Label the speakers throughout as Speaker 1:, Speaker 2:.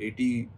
Speaker 1: 80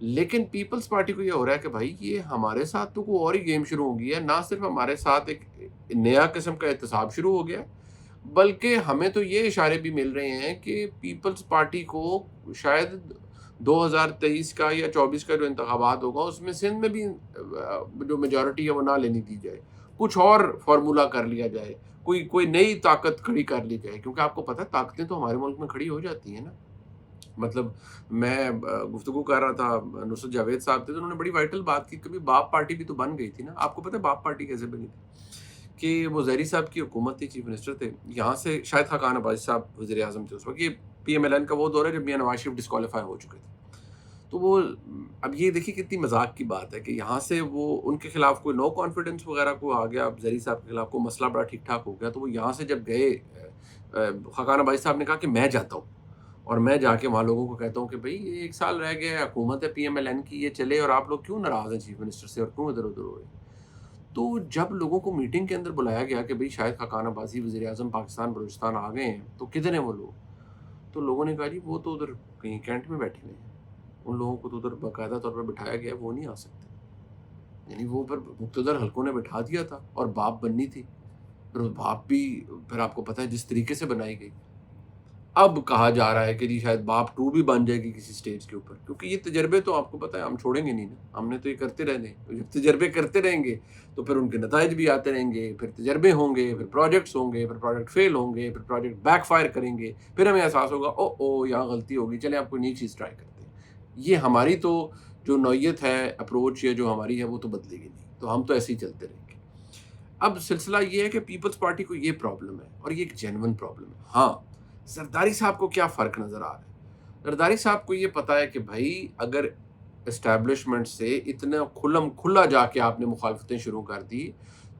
Speaker 1: لیکن Peoples party کو یہ ہو رہا ہے کہ بھائی یہ ہمارے ساتھ تو کوئی اور ہی گیم شروع ہو گئی ہے، نہ صرف ہمارے ساتھ ایک نیا قسم کا احتساب شروع ہو گیا ہے، بلکہ ہمیں تو یہ اشارے بھی مل رہے ہیں کہ پیپلز پارٹی کو شاید 2023 کا یا 24 کا جو انتخابات ہوگا اس میں سندھ میں بھی جو میجورٹی ہے وہ نہ لینی دی جائے، کچھ اور فارمولا کر لیا جائے، کوئی نئی طاقت کھڑی کر لی جائے، کیونکہ آپ کو پتہ ہے طاقتیں تو ہمارے ملک میں کھڑی ہو جاتی ہیں نا. مطلب میں گفتگو کر رہا تھا، نصرت جاوید صاحب تھے تو انہوں نے بڑی وائٹل بات کی، کبھی باپ پارٹی بھی تو بن گئی تھی نا. آپ کو پتہ ہے باپ پارٹی کیسے بنی تھی؟ کہ وہ زہری صاحب کی حکومت تھی، چیف منسٹر تھے، یہاں سے شاہد خاقان عباسی صاحب وزیر اعظم تھے اس وقت. یہ پی ایم ایل این کا وہ دور ہے جب میاں نواز شریف ڈسکوالیفائی ہو چکے تھے. تو وہ اب یہ دیکھیے کتنی مذاق کی بات ہے کہ یہاں سے وہ ان کے خلاف کوئی نو کانفیڈنس وغیرہ کو آ گیا، زہری صاحب کے خلاف کوئی مسئلہ بڑا ٹھیک ٹھاک ہو گیا، تو وہ یہاں سے جب گئے خاقان عباسی صاحب نے کہا کہ میں جاتا ہوں اور میں جا کے وہاں لوگوں کو کہتا ہوں کہ بھئی یہ 1 سال رہ گیا ہے، حکومت ہے پی ایم ایل این کی، یہ چلے، اور آپ لوگ کیوں ناراض ہیں چیف منسٹر سے اور کیوں ادھر ادھر ہو رہے ہیں. تو جب لوگوں کو میٹنگ کے اندر بلایا گیا کہ بھئی شاہد خاقان عباسی وزیر اعظم پاکستان بلوچستان آ گئے ہیں تو کدھر ہیں وہ لوگ، تو لوگوں نے کہا جی وہ تو ادھر کہیں کینٹ میں بیٹھے ہوئے ہیں، ان لوگوں کو تو ادھر باقاعدہ طور پر بٹھایا گیا ہے، وہ نہیں آ سکتے. یعنی وہ پر مقتدر حلقوں نے بٹھا دیا تھا اور باپ بننی تھی، پھر وہ باپ بھی پھر آپ کو پتہ ہے جس طریقے سے بنائی گئی. اب کہا جا رہا ہے کہ جی شاید باپ 2 بھی بن جائے گی کسی سٹیج کے اوپر، کیونکہ یہ تجربے تو آپ کو پتہ ہے ہم چھوڑیں گے نہیں نا، ہم نے تو یہ کرتے رہنے. تو جب تجربے کرتے رہیں گے تو پھر ان کے نتائج بھی آتے رہیں گے، پھر تجربے ہوں گے، پھر پروجیکٹس ہوں گے، پھر پروجیکٹ فیل ہوں گے، پھر پروجیکٹ بیک فائر کریں گے، پھر ہمیں احساس ہوگا او یہاں غلطی ہوگی، چلیں آپ کوئی نئی چیز ٹرائی کرتے ہیں. یہ ہماری تو جو نوعیت ہے، اپروچ یا جو ہماری ہے وہ تو بدلے گی نہیں، تو ہم تو ایسے ہی چلتے رہیں گے. اب سلسلہ یہ ہے کہ پیپلز پارٹی کو یہ پرابلم ہے اور یہ ایک جینون پرابلم ہے. ہاں، زرداری صاحب کو کیا فرق نظر آ رہا ہے؟ زرداری صاحب کو یہ پتا ہے کہ بھائی اگر اسٹیبلشمنٹ سے اتنا کھلم کھلا جا کے آپ نے مخالفتیں شروع کر دی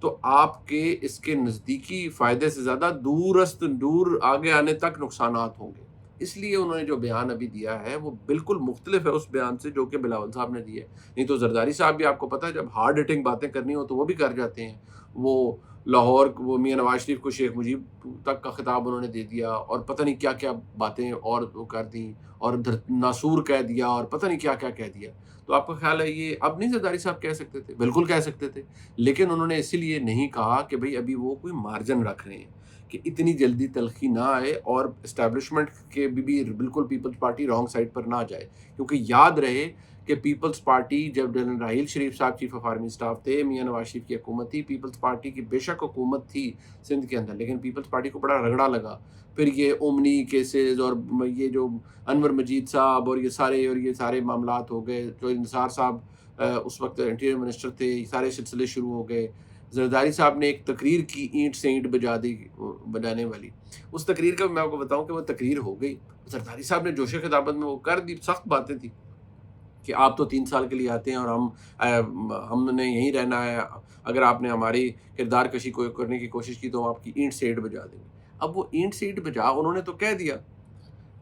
Speaker 1: تو آپ کے اس کے نزدیکی فائدے سے زیادہ دور آگے آنے تک نقصانات ہوں گے. اس لیے انہوں نے جو بیان ابھی دیا ہے وہ بالکل مختلف ہے اس بیان سے جو کہ بلاول صاحب نے دیا ہے. نہیں تو زرداری صاحب بھی آپ کو پتا ہے جب ہارڈ ہٹنگ باتیں کرنی ہو تو وہ بھی کر جاتے ہیں. وہ لاہور وہ میاں نواز شریف کو شیخ مجیب تک کا خطاب انہوں نے دے دیا اور پتہ نہیں کیا کیا باتیں اور وہ کر دیں اور ناسور کہہ دیا اور پتہ نہیں کیا کیا کہہ دیا. تو آپ کا خیال ہے یہ اب نہیں زرداری صاحب کہہ سکتے تھے؟ بالکل کہہ سکتے تھے، لیکن انہوں نے اسی لیے نہیں کہا کہ بھئی ابھی وہ کوئی مارجن رکھ رہے ہیں کہ اتنی جلدی تلخی نہ آئے اور اسٹیبلشمنٹ کے بھی بالکل پیپلز پارٹی رانگ سائڈ پر نہ جائے. کیونکہ یاد رہے کہ پیپلز پارٹی جب جنرل راحیل شریف صاحب چیف آف آرمی اسٹاف تھے، میاں نواز شریف کی حکومت تھی، پیپلز پارٹی کی بے شک حکومت تھی سندھ کے اندر، لیکن پیپلز پارٹی کو بڑا رگڑا لگا. پھر یہ اومنی کیسز اور یہ جو انور مجید صاحب اور یہ سارے معاملات ہو گئے، جو انصار صاحب اس وقت انٹیریئر منسٹر تھے، یہ سارے سلسلے شروع ہو گئے. زرداری صاحب نے ایک تقریر کی اینٹ سے اینٹ بجا دی بجانے والی. اس تقریر کا میں آپ کو بتاؤں کہ وہ تقریر ہو گئی. زرداری صاحب نے جوش خطابت میں وہ کر دی، سخت باتیں تھیں کہ آپ تو 3 سال کے لیے آتے ہیں اور ہم نے یہیں رہنا ہے، اگر آپ نے ہماری کردار کشی کو کرنے کی کوشش کی تو ہم آپ کی اینٹ سے اینٹ بجا دیں گے. اب وہ اینٹ سے اینٹ بجا انہوں نے تو کہہ دیا.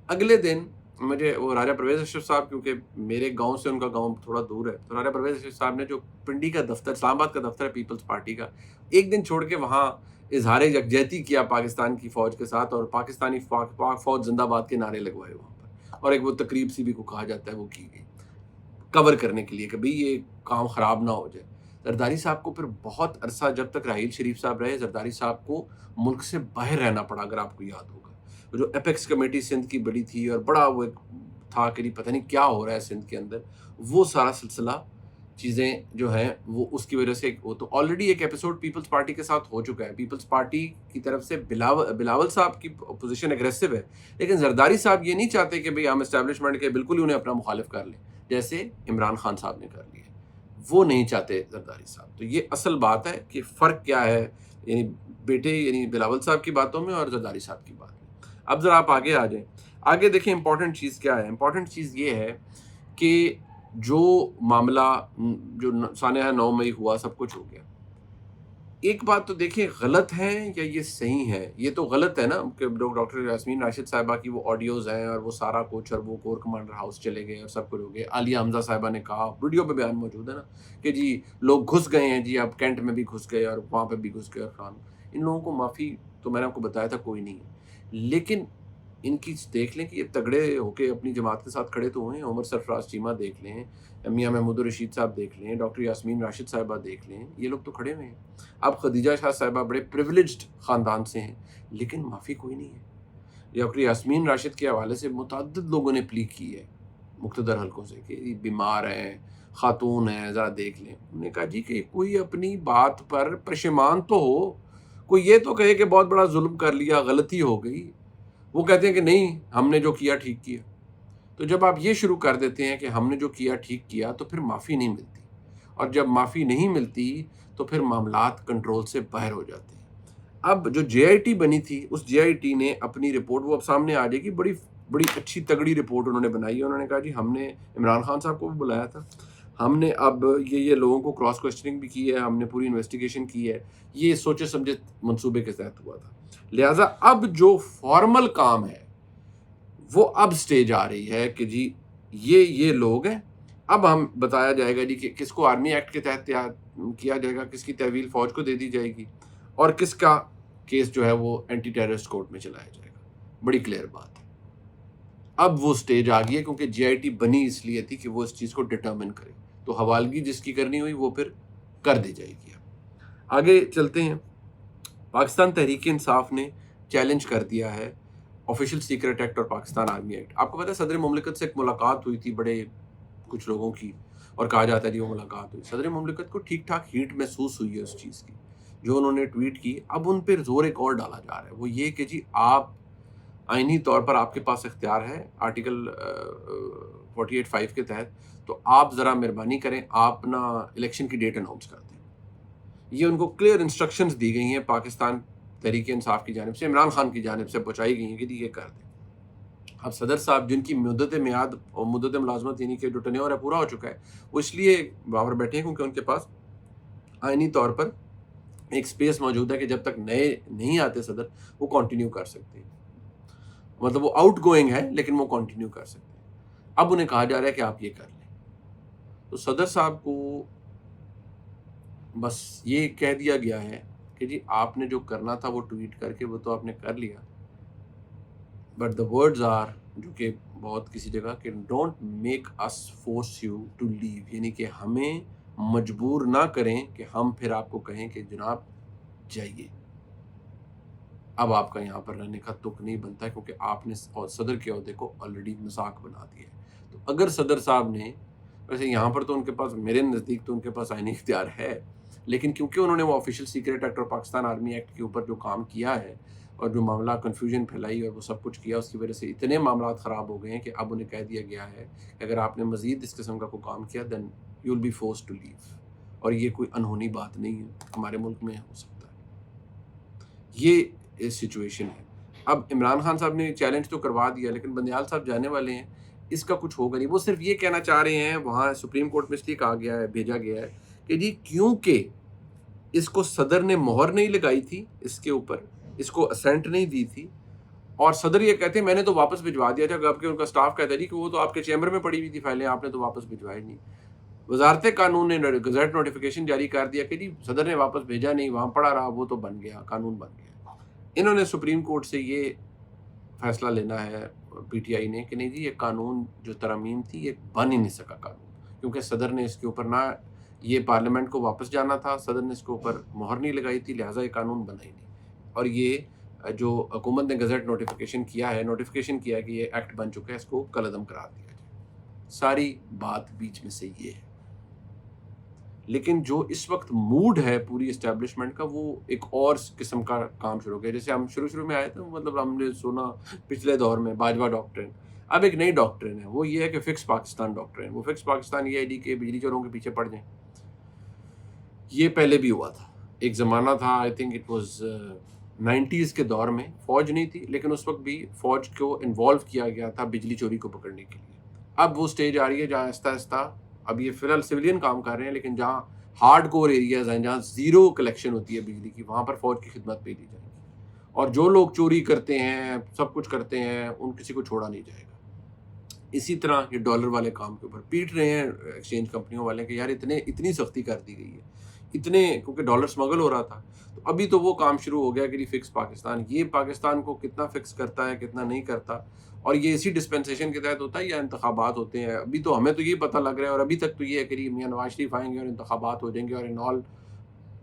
Speaker 1: اگلے دن مجھے وہ راجہ پرویز اشرف صاحب، کیونکہ میرے گاؤں سے ان کا گاؤں تھوڑا دور ہے، تو راجہ پرویز اشرف صاحب نے جو پنڈی کا دفتر، اسلام آباد کا دفتر ہے پیپلز پارٹی کا، ایک دن چھوڑ کے وہاں اظہار یکجہتی کیا پاکستان کی فوج کے ساتھ اور پاکستانی پاک فوج زندہ باد کے نعرے لگوائے وہاں پر، اور ایک وہ تقریب سی بھی کو کہا جاتا ہے وہ کی گئی کور کرنے کے لیے کہ بھئی یہ کام خراب نہ ہو جائے. زرداری صاحب کو پھر بہت عرصہ جب تک راحیل شریف صاحب رہے، زرداری صاحب کو ملک سے باہر رہنا پڑا. اگر آپ کو یاد ہوگا جو اپیکس کمیٹی سندھ کی بڑی تھی اور بڑا وہ ایک تھا کہ پتہ نہیں کیا ہو رہا ہے سندھ کے اندر، وہ سارا سلسلہ چیزیں جو ہیں وہ اس کی وجہ سے وہ تو آلریڈی ایک ایپیسوڈ پیپلز پارٹی کے ساتھ ہو چکا ہے. پیپلز پارٹی کی طرف سے بلاول صاحب کی پوزیشن اگریسو ہے، لیکن زرداری صاحب یہ نہیں چاہتے کہ بھئی ہم اسٹیبلشمنٹ کے بالکل ہی انہیں اپنا مخالف کر لیں جیسے عمران خان صاحب نے کر لیا. وہ نہیں چاہتے زرداری صاحب. تو یہ اصل بات ہے کہ فرق کیا ہے یعنی بیٹے یعنی بلاول صاحب کی باتوں میں اور زرداری صاحب کی بات میں. اب ذرا آپ آگے آ جائیں. آگے دیکھیں امپورٹنٹ چیز کیا ہے. امپورٹنٹ چیز یہ ہے کہ جو معاملہ جو سانحہ 9 مئی ہوا سب کچھ ہو گیا. ایک بات تو دیکھیں غلط ہے یا یہ صحیح ہے. یہ تو غلط ہے نا کہ ڈاکٹر یاسمین راشد صاحبہ کی وہ آڈیوز ہیں اور وہ سارا کچھ اور وہ کور کمانڈر ہاؤس چلے گئے اور سب کچھ ہو گیا. عالیہ حمزہ صاحبہ نے کہا، ویڈیو پہ بیان موجود ہے نا کہ جی لوگ گھس گئے ہیں، جی اب کینٹ میں بھی گھس گئے اور وہاں پہ بھی گھس گئے. اور خان ان لوگوں کو معافی تو میں نے آپ کو بتایا تھا کوئی نہیں ہے. لیکن ان کی دیکھ لیں کہ یہ تگڑے ہو کے اپنی جماعت کے ساتھ کھڑے تو ہوئے ہیں. عمر سرفراز چیمہ دیکھ لیں, میاں محمود الرشید صاحب دیکھ لیں, ڈاکٹر یاسمین راشد صاحبہ دیکھ لیں, یہ لوگ تو کھڑے ہوئے ہیں. اب خدیجہ شاہ صاحبہ بڑے پریولیجڈ خاندان سے ہیں لیکن معافی کوئی نہیں ہے. ڈاکٹر یاسمین راشد کے حوالے سے متعدد لوگوں نے پلی کی ہے مقتدر حلقوں سے کہ یہ بیمار ہیں, خاتون ہیں, ذرا دیکھ لیں. انہوں نے کہا جی کہ کوئی اپنی بات پر پشیمان تو ہو, کوئی یہ تو کہے کہ بہت بڑا ظلم کر لیا, غلطی ہو گئی. وہ کہتے ہیں کہ نہیں, ہم نے جو کیا ٹھیک کیا. تو جب آپ یہ شروع کر دیتے ہیں کہ ہم نے جو کیا ٹھیک کیا تو پھر معافی نہیں ملتی, اور جب معافی نہیں ملتی تو پھر معاملات کنٹرول سے باہر ہو جاتے ہیں. اب جو جے آئی ٹی بنی تھی, اس جے آئی ٹی نے اپنی رپورٹ, وہ اب سامنے آ جائے گی, بڑی بڑی اچھی تگڑی رپورٹ انہوں نے بنائی ہے. انہوں نے کہا جی ہم نے عمران خان صاحب کو بھی بلایا تھا, ہم نے اب یہ لوگوں کو کراس کوسچننگ بھی کی ہے, ہم نے پوری انویسٹیگیشن کی ہے, یہ سوچے سمجھے منصوبے کے تحت ہوا تھا. لہٰذا اب جو فارمل کام ہے وہ اب سٹیج آ رہی ہے کہ جی یہ لوگ ہیں. اب ہم بتایا جائے گا جی کہ کس کو آرمی ایکٹ کے تحت کیا جائے گا, کس کی تحویل فوج کو دے دی جائے گی, اور کس کا کیس جو ہے وہ اینٹی ٹیررسٹ کورٹ میں چلایا جائے گا. بڑی کلیئر بات ہے. اب وہ سٹیج آ گئی ہے کیونکہ جے آئی ٹی بنی اس لیے تھی کہ وہ اس چیز کو ڈٹرمن کرے, تو حوالگی جس کی کرنی ہوئی وہ پھر کر دی جائے گی. آگے چلتے ہیں. پاکستان تحریک انصاف نے چیلنج کر دیا ہے آفیشیل سیکرٹ ایکٹ اور پاکستان آرمی ایکٹ. آپ کو پتہ ہے صدر مملکت سے ایک ملاقات ہوئی تھی بڑے کچھ لوگوں کی, اور کہا جاتا ہے کہ وہ ملاقات ہوئی. صدر مملکت کو ٹھیک ٹھاک ہیٹ محسوس ہوئی ہے اس چیز کی جو انہوں نے ٹویٹ کی. اب ان پہ زور ایک اور ڈالا جا رہا ہے, وہ یہ کہ جی آپ آئینی طور پر آپ کے پاس اختیار ہے آرٹیکل 48(5) کے تحت, تو آپ ذرا مہربانی کریں, آپ نا الیکشن کی ڈیٹ اناؤنس کر دیں. یہ ان کو کلیئر انسٹرکشنز دی گئی ہیں پاکستان تحریک انصاف کی جانب سے, عمران خان کی جانب سے پہنچائی گئی ہیں کہ یہ کر دیں. اب صدر صاحب جن کی مدت میعاد اور مدت ملازمت یعنی کہ جو ٹینیور ہے پورا ہو چکا ہے, وہ اس لیے وہاں پر بیٹھے ہیں کیونکہ ان کے پاس آئینی طور پر ایک سپیس موجود ہے کہ جب تک نئے نہیں آتے صدر, وہ کنٹینیو کر سکتے ہیں. مطلب وہ آؤٹ گوئنگ ہے لیکن وہ کنٹینیو کر سکتے ہیں. اب انہیں کہا جا رہا ہے کہ آپ یہ کر لیں. تو صدر صاحب کو بس یہ کہہ دیا گیا ہے کہ جی آپ نے جو کرنا تھا وہ ٹویٹ کر کے وہ تو آپ نے کر لیا, بٹ دا ورڈز آر, جو کہ بہت کسی جگہ کہ don't make us force you to leave, یعنی کہ ہمیں مجبور نہ کریں کہ ہم پھر آپ کو کہیں کہ جناب جائیے. اب آپ کا یہاں پر رہنے کا تک نہیں بنتا ہے کیونکہ آپ نے صدر کے عہدے کو آلریڈی مساق بنا دیا ہے. تو اگر صدر صاحب نے, ویسے یہاں پر تو ان کے پاس, میرے نزدیک تو ان کے پاس آئینی اختیار ہے, لیکن کیونکہ انہوں نے وہ آفیشیل سیکرٹ ایکٹ اور پاکستان آرمی ایکٹ کے اوپر جو کام کیا ہے اور جو معاملہ کنفیوژن پھیلائی اور وہ سب کچھ کیا, اس کی وجہ سے اتنے معاملات خراب ہو گئے ہیں کہ اب انہیں کہہ دیا گیا ہے کہ اگر آپ نے مزید اس قسم کا کوئی کام کیا then you will be force to leave. اور یہ کوئی انہونی بات نہیں ہے, ہمارے ملک میں ہو سکتا ہے. یہ سچویشن ہے. اب عمران خان صاحب نے چیلنج تو کروا دیا, لیکن بندیال صاحب جانے والے ہیں, اس کا کچھ ہوگا نہیں. وہ صرف یہ کہنا چاہ رہے ہیں, وہاں سپریم کورٹ میں اس لیے کہا گیا ہے, بھیجا گیا ہے کہ جی کیونکہ اس کو صدر نے مہر نہیں لگائی تھی, اس کے اوپر اس کو اسینٹ نہیں دی تھی, اور صدر یہ کہتے ہیں میں نے تو واپس بھجوا دیا تھا, جبکہ ان کا سٹاف کہتا ہے جی کہ وہ تو آپ کے چیمبر میں پڑی ہوئی تھی فائلیں, آپ نے تو واپس بھجوائی نہیں. وزارت قانون نے گزٹ نوٹیفیکیشن جاری کر دیا کہ جی صدر نے واپس بھیجا نہیں, وہاں پڑا رہا, وہ تو بن گیا, قانون بن گیا. انہوں نے سپریم کورٹ سے یہ فیصلہ لینا ہے پی ٹی آئی نے کہ نہیں جی یہ قانون جو ترامیم تھی یہ بن ہی نہیں سکا قانون, کیونکہ صدر نے اس کے اوپر نہ, یہ پارلیمنٹ کو واپس جانا تھا, صدر نے اس کے اوپر مہر نہیں لگائی تھی, لہٰذا یہ قانون بنا ہی نہیں. اور یہ جو حکومت نے گزٹ نوٹیفیکیشن کیا ہے کہ یہ ایکٹ بن چکا ہے, اس کو کالعدم قرار دیا جائے. ساری بات بیچ میں سے یہ ہے. لیکن جو اس وقت موڈ ہے پوری اسٹیبلشمنٹ کا, وہ ایک اور قسم کا کام شروع ہو گیا. جیسے ہم شروع میں آئے تھے, مطلب ہم نے سنا پچھلے دور میں باجوہ ڈاکٹرن, اب ایک نئی ڈاکٹرن ہے, وہ یہ ہے کہ فکس پاکستان ڈاکٹرن. وہ فکس پاکستان یہ ہے جی کہ بجلی چوروں کے پیچھے پڑ جائیں. یہ پہلے بھی ہوا تھا, ایک زمانہ تھا, I think it was 90s کے دور میں, فوج نہیں تھی لیکن اس وقت بھی فوج کو انوالو کیا گیا تھا بجلی چوری کو پکڑنے کے لیے. اب وہ سٹیج آ رہی ہے جہاں آہستہ آہستہ, اب یہ فی الحال سویلین کام کر رہے ہیں, لیکن جہاں ہارڈ کور ایریاز ہیں, جہاں زیرو کلیکشن ہوتی ہے بجلی کی, وہاں پر فوج کی خدمت پہ لی جائے گی. اور جو لوگ چوری کرتے ہیں, سب کچھ کرتے ہیں, ان کسی کو چھوڑا نہیں جائے گا. اسی طرح یہ ڈالر والے کام کے اوپر پیٹ رہے ہیں ایکسچینج کمپنیوں والے کہ یار اتنی سختی کر دی گئی ہے, اتنے کیونکہ ڈالر اسمگل ہو رہا تھا. تو ابھی تو وہ کام شروع ہو گیا کہ جی فکس پاکستان. یہ پاکستان کو کتنا فکس کرتا ہے کتنا نہیں کرتا, اور یہ اسی ڈسپنسیشن کے تحت ہوتا ہے یا انتخابات ہوتے ہیں. ابھی تو ہمیں تو یہ پتہ لگ رہا ہے, اور ابھی تک تو یہ ہے کہ جی میاں نواز شریف آئیں گے اور انتخابات ہو جائیں گے, اور in all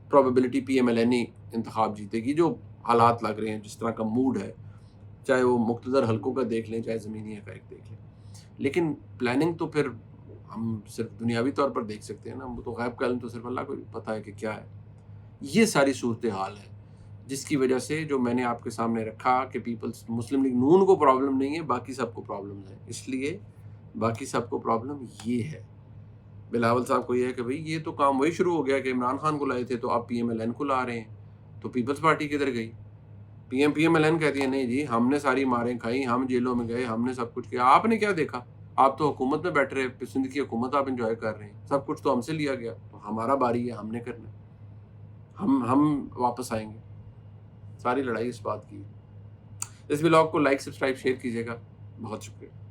Speaker 1: probability P M L N ہی انتخاب جیتے گی, جو حالات لگ رہے ہیں, جس طرح کا موڈ ہے, چاہے وہ مقتدر حلقوں کا دیکھ لیں چاہے زمینی حقائق دیکھ لیں. لیکن پلاننگ تو پھر ہم صرف دنیاوی طور پر دیکھ سکتے ہیں نا, وہ تو غیب کا علم تو صرف اللہ کو پتہ ہے کہ کیا ہے. یہ ساری صورتحال ہے جس کی وجہ سے جو میں نے آپ کے سامنے رکھا کہ پیپلز مسلم لیگ نون کو پرابلم نہیں ہے, باقی سب کو پرابلم ہے. اس لیے باقی سب کو پرابلم یہ ہے. بلاول صاحب کو یہ ہے کہ بھئی یہ تو کام وہی شروع ہو گیا کہ عمران خان کو لائے تھے تو آپ پی ایم ایل این کو لا رہے ہیں, تو پیپلز پارٹی کدھر گئی؟ پی ایم ایل این کہتی ہے نہیں جی ہم نے ساری ماریں کھائی, ہم جیلوں میں گئے, ہم نے سب کچھ کیا, آپ نے کیا دیکھا؟ آپ تو حکومت میں بیٹھ رہے, سندھ کی حکومت آپ انجوائے کر رہے ہیں, سب کچھ تو ہم سے لیا گیا, تو ہمارا باری ہے, ہم نے کرنا, ہم واپس آئیں گے. ساری لڑائی اس بات کی. اس ولاگ کو لائک سبسکرائب شیئر کیجیے گا. بہت شکریہ.